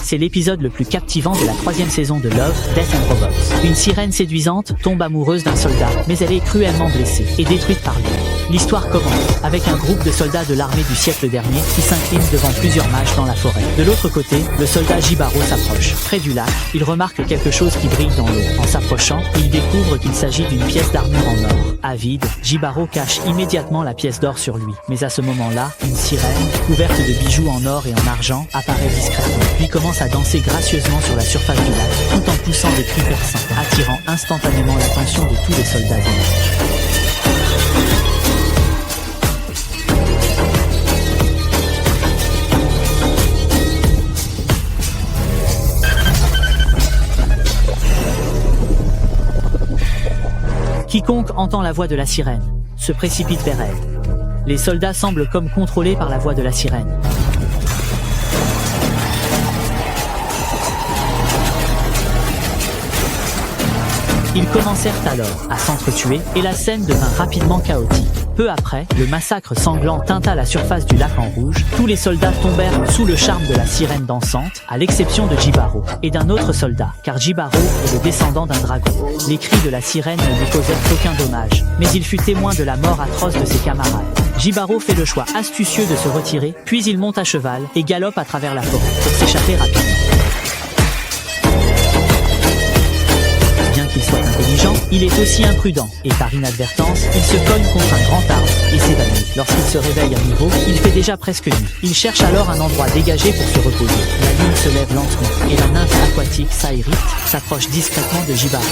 c'est l'épisode le plus captivant de la 3e saison de Love, Death and Robots. Une sirène séduisante tombe amoureuse d'un soldat, mais elle est cruellement blessée et détruite par lui. L'histoire commence avec un groupe de soldats de l'armée du siècle dernier qui s'inclinent devant plusieurs mages dans la forêt. De l'autre côté, le soldat Jibaro s'approche. Près du lac, il remarque quelque chose qui brille dans l'eau. En s'approchant, il découvre qu'il s'agit d'une pièce d'armure en or. Avide, Jibaro cache immédiatement la pièce d'or sur lui. Mais à ce moment-là, une sirène, couverte de bijoux en or et en argent, apparaît discrètement, puis commence à danser gracieusement sur la surface du lac, tout en poussant des cris perçants, attirant instantanément l'attention de tous les soldats ennemis. Quiconque entend la voix de la sirène se précipite vers elle. Les soldats semblent comme contrôlés par la voix de la sirène. Ils commencèrent alors à s'entretuer et la scène devint rapidement chaotique. Peu après, le massacre sanglant teinta la surface du lac en rouge. Tous les soldats tombèrent sous le charme de la sirène dansante, à l'exception de Jibaro et d'un autre soldat, car Jibaro est le descendant d'un dragon. Les cris de la sirène ne lui causèrent aucun dommage, mais il fut témoin de la mort atroce de ses camarades. Jibaro fait le choix astucieux de se retirer, puis il monte à cheval et galope à travers la forêt pour s'échapper rapidement. Bien qu'il soit intelligent, il est aussi imprudent, et par inadvertance, il se cogne contre un grand arbre et s'évanouit. Lorsqu'il se réveille à nouveau, il fait déjà presque nuit. Il cherche alors un endroit dégagé pour se reposer. La lune se lève lentement, et la nymphe aquatique Saïrit s'approche discrètement de Jibaro.